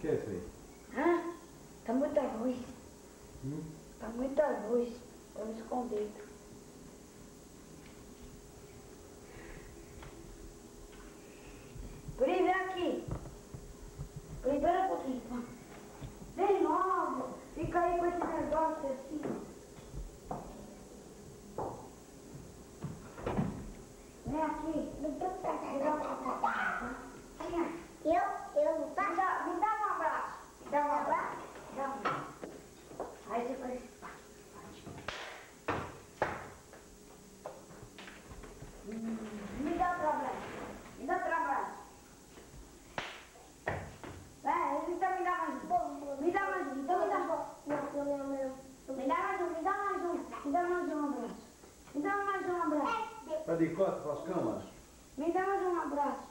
que é isso aí? Hã? Tá muita luz. Tá muita luz. Estamos escondidos. Pri, vem aqui. Pri, pera um pouquinho. Vem logo. Fica aí com esse negócio assim. Vem aqui. Me dá um abraço. Eu não tá? Me dá um abraço. Me dá um abraço? Dá um abraço. Aí você faz. Me dá outro abraço. Me dá outro abraço. Vai, então me dá mais um. Me dá mais um. Então me dá. Não. Me dá mais um. Me dá mais um. Me dá mais um abraço. Me dá mais um abraço. Tá de costas para as camas? Me dá mais um abraço.